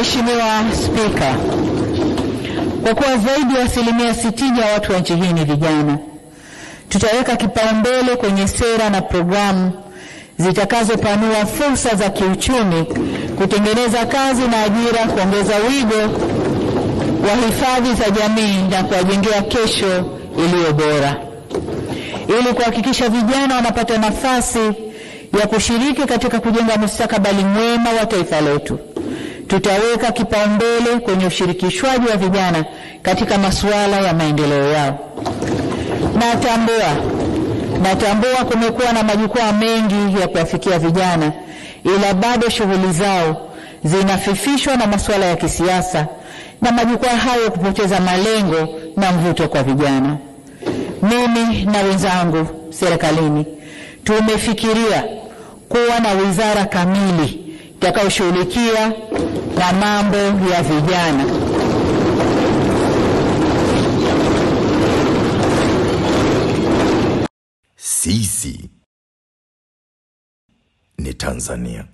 Mheshimiwa Spika, kwa kuwa zaidi ya 60% ya watu wa nchi hii ni vijana, tutaweka kipaumbele kwenye sera na programu zitakazopanua fursa za kiuchumi, kutengeneza kazi na ajira, kuongeza wigo wa hifadhi za jamii na kuwajengea kesho iliyo bora. Ili kuhakikisha vijana wanapata nafasi ya kushiriki katika kujenga mustakabali mwema wa taifa letu, tutaweka kipaumbele kwenye ushirikishwaji wa vijana katika masuala ya maendeleo yao. Natambua kumekuwa na majukwaa mengi ya kuwafikia vijana, ila bado shughuli zao zinafifishwa na masuala ya kisiasa na majukwaa hayo kupoteza malengo na mvuto kwa vijana. Mimi na wenzangu serikalini tumefikiria kuwa na wizara kamili itakayoshughulikia na mambo ya vijana. Sisi ni Tanzania.